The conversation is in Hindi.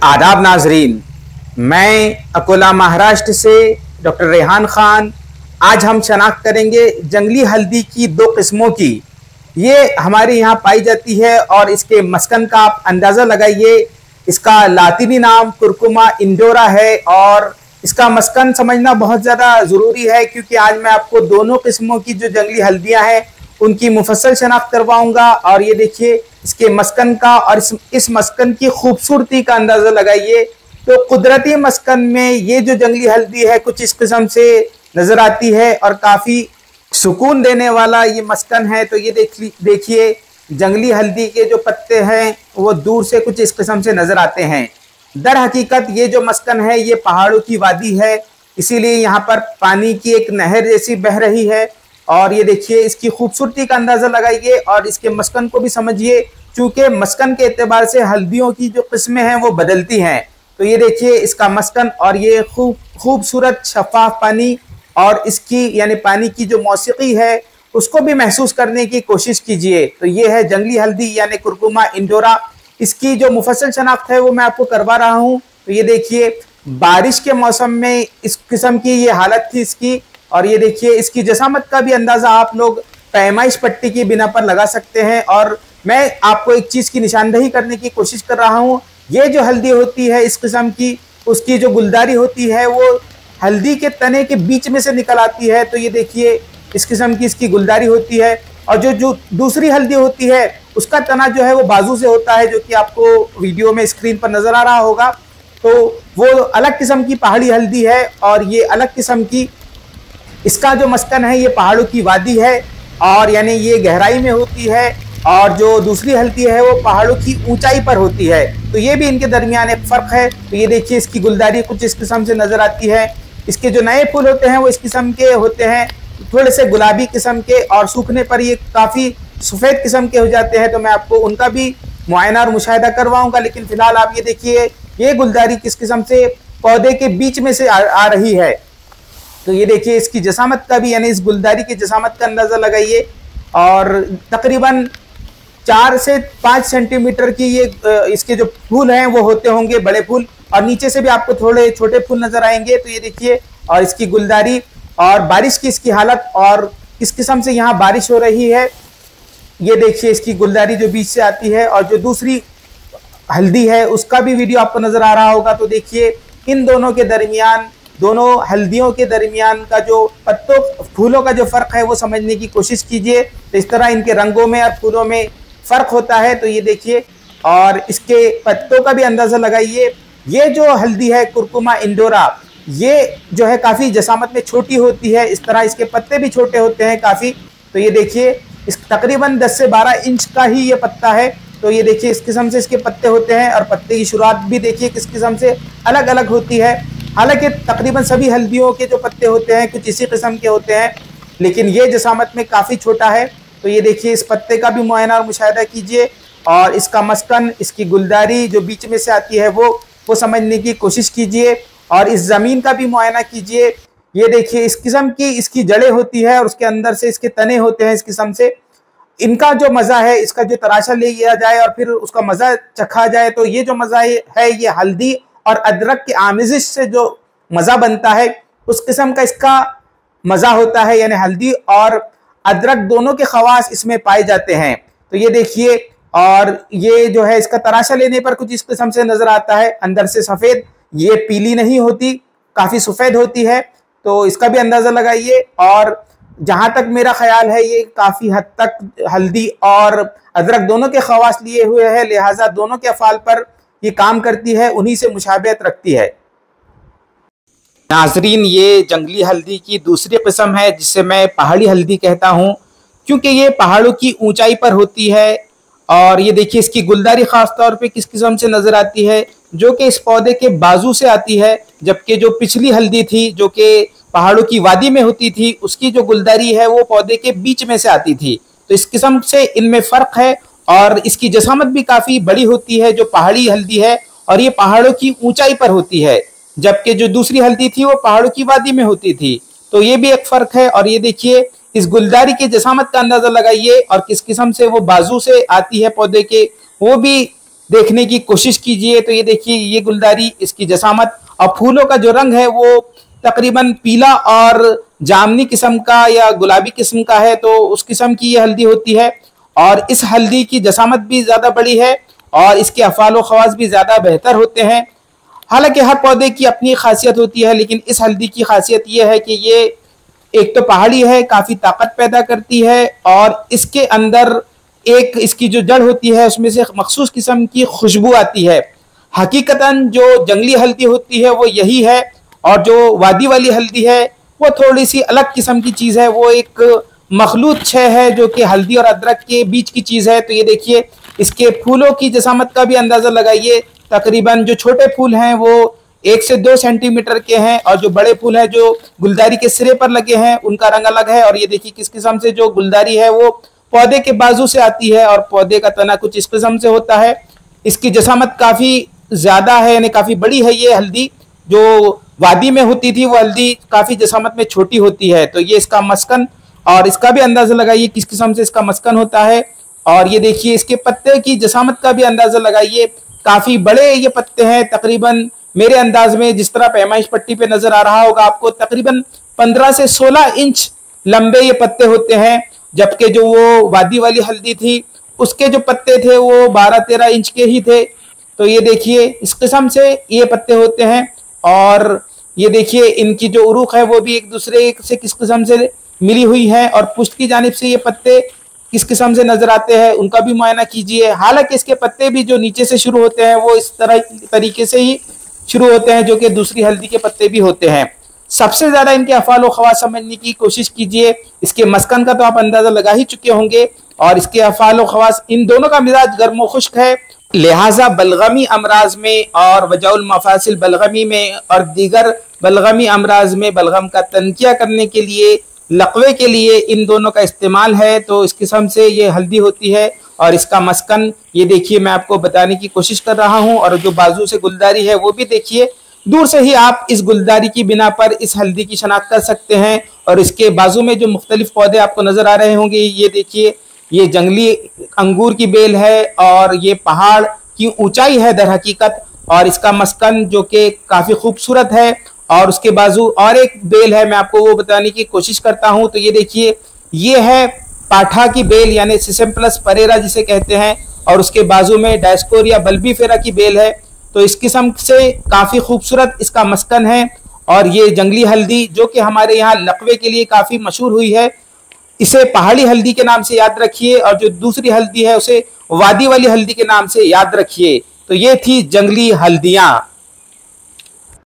आदाब नाजरीन, मैं अकोला महाराष्ट्र से डॉक्टर रेहान खान। आज हम शनाख्त करेंगे जंगली हल्दी की दो किस्मों की। ये हमारे यहाँ पाई जाती है और इसके मस्कन का आप अंदाज़ा लगाइए। इसका लातीनी नाम कुरकुमा इंडोरा है और इसका मस्कन समझना बहुत ज़्यादा ज़रूरी है, क्योंकि आज मैं आपको दोनों किस्मों की जो जंगली हल्दियाँ हैं उनकी मुफस्सल शनाख्त करवाऊंगा। और ये देखिए इसके मस्कन का और इस मस्कन की खूबसूरती का अंदाज़ा लगाइए। तो कुदरती मस्कन में ये जो जंगली हल्दी है कुछ इस किस्म से नज़र आती है और काफ़ी सुकून देने वाला ये मस्कन है। तो ये देखिए जंगली हल्दी के जो पत्ते हैं वो दूर से कुछ इस किस्म से नज़र आते हैं। दर हकीकत ये जो मस्कन है ये पहाड़ों की वादी है, इसीलिए यहाँ पर पानी की एक नहर जैसी बह रही है। और ये देखिए इसकी खूबसूरती का अंदाज़ा लगाइए और इसके मस्कन को भी समझिए, चूँकि मस्कन के एतबार से हल्दियों की जो किस्में हैं वो बदलती हैं। तो ये देखिए इसका मस्कन और ये खूबसूरत शफाफ पानी और इसकी यानी पानी की जो मौसीकी है उसको भी महसूस करने की कोशिश कीजिए। तो ये है जंगली हल्दी यानी कुरकुमा इंडोरा। इसकी जो मुफस्सल शनाख्त है वो मैं आपको करवा रहा हूँ। तो ये देखिए बारिश के मौसम में इस किस्म की ये हालत थी इसकी। और ये देखिए इसकी जसामत का भी अंदाज़ा आप लोग पैमाइश पट्टी की बिना पर लगा सकते हैं। और मैं आपको एक चीज़ की निशानदही करने की कोशिश कर रहा हूँ। ये जो हल्दी होती है इस किस्म की, उसकी जो गुलदारी होती है वो हल्दी के तने के बीच में से निकल आती है। तो ये देखिए इस किस्म की इसकी गुलदारी होती है। और जो दूसरी हल्दी होती है उसका तना जो है वो बाजू से होता है, जो कि आपको वीडियो में स्क्रीन पर नज़र आ रहा होगा। तो वो अलग किस्म की पहाड़ी हल्दी है और ये अलग किस्म की, इसका जो मस्कन है ये पहाड़ों की वादी है और यानी ये गहराई में होती है। और जो दूसरी हल्दी है वो पहाड़ों की ऊंचाई पर होती है। तो ये भी इनके दरमियान एक फ़र्क है। तो ये देखिए इसकी गुलदारी कुछ इस किस्म से नज़र आती है। इसके जो नए फूल होते हैं वो इस किस्म के होते हैं, थोड़े से गुलाबी किस्म के, और सूखने पर ये काफ़ी सफ़ेद किस्म के हो जाते हैं। तो मैं आपको उनका भी मुआयना और मुशाहिदा करवाऊँगा। लेकिन फ़िलहाल आप ये देखिए ये गुलदारी किस किस्म से पौधे के बीच में से आ रही है। तो ये देखिए इसकी जसामत का भी यानी इस गुलदारी की जसामत का अंदाज़ा लगाइए। और तकरीबन 4 से 5 सेंटीमीटर की ये इसके जो फूल हैं वो होते होंगे, बड़े फूल, और नीचे से भी आपको थोड़े छोटे फूल नज़र आएंगे। तो ये देखिए और इसकी गुलदारी और बारिश की इसकी हालत और किस किस्म से यहाँ बारिश हो रही है। ये देखिए इसकी गुलदारी जो बीच से आती है और जो दूसरी हल्दी है उसका भी वीडियो आपको नज़र आ रहा होगा। तो देखिए इन दोनों के दरमियान, दोनों हल्दियों के दरमियान का जो पत्तों फूलों का जो फ़र्क है वो समझने की कोशिश कीजिए। तो इस तरह इनके रंगों में और फूलों में फ़र्क होता है। तो ये देखिए और इसके पत्तों का भी अंदाज़ा लगाइए। ये जो हल्दी है कुरकुमा इंडोरा, ये जो है काफ़ी जसामत में छोटी होती है, इस तरह इसके पत्ते भी छोटे होते हैं काफ़ी। तो ये देखिए इस तकरीबन 10 से 12 इंच का ही ये पत्ता है। तो ये देखिए इस किस्म से इसके पत्ते होते हैं और पत्ते की शुरुआत भी देखिए किस किस्म से अलग अलग होती है। हालांकि तकरीबन सभी हल्दियों के जो पत्ते होते हैं कुछ इसी किस्म के होते हैं, लेकिन ये जसामत में काफ़ी छोटा है। तो ये देखिए इस पत्ते का भी मुआयना और मुशाहिदा कीजिए और इसका मस्कन, इसकी गुलदारी जो बीच में से आती है वो समझने की कोशिश कीजिए और इस ज़मीन का भी मुआयना कीजिए। ये देखिए इस किस्म की इसकी जड़ें होती है और उसके अंदर से इसके तने होते हैं इस किस्म से। इनका जो मज़ा है, इसका जो तराशा ले लिया जाए और फिर उसका मज़ा चखा जाए, तो ये जो मज़ा है ये हल्दी और अदरक की आमेज़िश से जो मज़ा बनता है उस किस्म का इसका मज़ा होता है। यानी हल्दी और अदरक दोनों के खवास इसमें पाए जाते हैं। तो ये देखिए और ये जो है इसका तराशा लेने पर कुछ इस किस्म से नज़र आता है, अंदर से सफ़ेद, ये पीली नहीं होती, काफ़ी सफ़ेद होती है। तो इसका भी अंदाज़ा लगाइए। और जहाँ तक मेरा ख्याल है ये काफ़ी हद तक हल्दी और अदरक दोनों के खवास लिए हुए है, लिहाजा दोनों के अफ़ाल पर ये काम करती है, उन्हीं से मुशाबहत रखती है। नाजरीन, ये जंगली हल्दी की दूसरी किस्म है जिसे मैं पहाड़ी हल्दी कहता हूँ, क्योंकि ये पहाड़ों की ऊंचाई पर होती है। और ये देखिए इसकी गुलदारी ख़ास तौर पे किस किस्म से नज़र आती है, जो कि इस पौधे के बाजू से आती है, जबकि जो पिछली हल्दी थी जो कि पहाड़ों की वादी में होती थी उसकी जो गुलदारी है वो पौधे के बीच में से आती थी। तो इस किस्म से इनमें फ़र्क है और इसकी जसामत भी काफ़ी बड़ी होती है जो पहाड़ी हल्दी है, और ये पहाड़ों की ऊंचाई पर होती है, जबकि जो दूसरी हल्दी थी वो पहाड़ों की वादी में होती थी। तो ये भी एक फ़र्क है। और ये देखिए इस गुलदारी की जसामत का अंदाज़ा लगाइए और किस किस्म से वो बाजू से आती है पौधे के, वो भी देखने की कोशिश कीजिए तो ये देखिए ये गुलदारी, इसकी जसामत और फूलों का जो रंग है वो तकरीबन पीला और जामनी किस्म का या गुलाबी किस्म का है, तो उस किस्म की ये हल्दी होती है। और इस हल्दी की जसामत भी ज़्यादा बड़ी है और इसके अफ़ाल व ख़वास भी ज़्यादा बेहतर होते हैं। हालांकि हर पौधे की अपनी खासियत होती है, लेकिन इस हल्दी की खासियत ये है कि ये एक तो पहाड़ी है, काफ़ी ताकत पैदा करती है और इसके अंदर एक इसकी जो जड़ होती है उसमें से मखसूस किस्म की खुशबू आती है। हकीकतन जो जंगली हल्दी होती है वो यही है, और जो वादी वाली हल्दी है वो थोड़ी सी अलग किस्म की चीज़ है, वो एक मखलूत छह है जो कि हल्दी और अदरक के बीच की चीज़ है। तो ये देखिए इसके फूलों की जसामत का भी अंदाज़ा लगाइए। तकरीबन जो छोटे फूल हैं वो 1 से 2 सेंटीमीटर के हैं और जो बड़े फूल हैं जो गुलदारी के सिरे पर लगे हैं उनका रंग अलग है। और ये देखिए किस किस्म से जो गुलदारी है वो पौधे के बाजू से आती है और पौधे का तना कुछ इस किस्म से होता है। इसकी जसामत काफ़ी ज़्यादा है, यानी काफ़ी बड़ी है ये हल्दी। जो वादी में होती थी वो हल्दी काफ़ी जसामत में छोटी होती है। तो ये इसका मस्कन, और इसका भी अंदाज़ा लगाइए किस किस्म से इसका मस्कन होता है। और ये देखिए इसके पत्ते की जसामत का भी अंदाज़ा लगाइए, काफ़ी बड़े ये पत्ते हैं। तकरीबन मेरे अंदाज में जिस तरह पैमाइश पट्टी पे नज़र आ रहा होगा आपको, तकरीबन 15 से 16 इंच लंबे ये पत्ते होते हैं। जबकि जो वो वादी वाली हल्दी थी उसके जो पत्ते थे वो 12-13 इंच के ही थे। तो ये देखिए इस किस्म से ये पत्ते होते हैं। और ये देखिए इनकी जो उरूख है वो भी एक दूसरे से किस किस्म से मिली हुई है, और पुष्ट की जानिब से ये पत्ते किस किस्म से नजर आते हैं उनका भी मुआयना कीजिए। हालांकि इसके पत्ते भी जो नीचे से शुरू होते हैं वो इस तरीके से ही शुरू होते हैं जो कि दूसरी हल्दी के पत्ते भी होते हैं। सबसे ज्यादा इनके अफ़ाल व ख़वास समझने की कोशिश कीजिए। इसके मस्कन का तो आप अंदाजा लगा ही चुके होंगे, और इसके अफ़ाल व ख़वास, इन दोनों का मिजाज गर्म व खुश्क है, लिहाजा बलगमी अमराज में और वजाउल मफासिल बलगमी में और दीगर बलगमी अमराज में बलगम का तनकिया करने के लिए, लकवे के लिए इन दोनों का इस्तेमाल है। तो इस किस्म से ये हल्दी होती है। और इसका मस्कन ये देखिए मैं आपको बताने की कोशिश कर रहा हूँ, और जो बाजू से गुलदारी है वो भी देखिए। दूर से ही आप इस गुलदारी की बिना पर इस हल्दी की शनाख्त कर सकते हैं। और इसके बाजू में जो मुख्तलिफ पौधे आपको नजर आ रहे होंगे, ये देखिए ये जंगली अंगूर की बेल है और ये पहाड़ की ऊंचाई है दर हकीकत। और इसका मस्कन जो कि काफी खूबसूरत है, और उसके बाजू और एक बेल है, मैं आपको वो बताने की कोशिश करता हूं। तो ये देखिए ये है पाठा की बेल, यानी सिसेम्प्लस परेरा जिसे कहते हैं, और उसके बाजू में डायस्कोरिया बल्बीफेरा की बेल है। तो इस किस्म से काफी खूबसूरत इसका मस्कन है। और ये जंगली हल्दी जो कि हमारे यहाँ लकवे के लिए काफी मशहूर हुई है, इसे पहाड़ी हल्दी के नाम से याद रखिए, और जो दूसरी हल्दी है उसे वादी वाली हल्दी के नाम से याद रखिए। तो ये थी जंगली हल्दियां।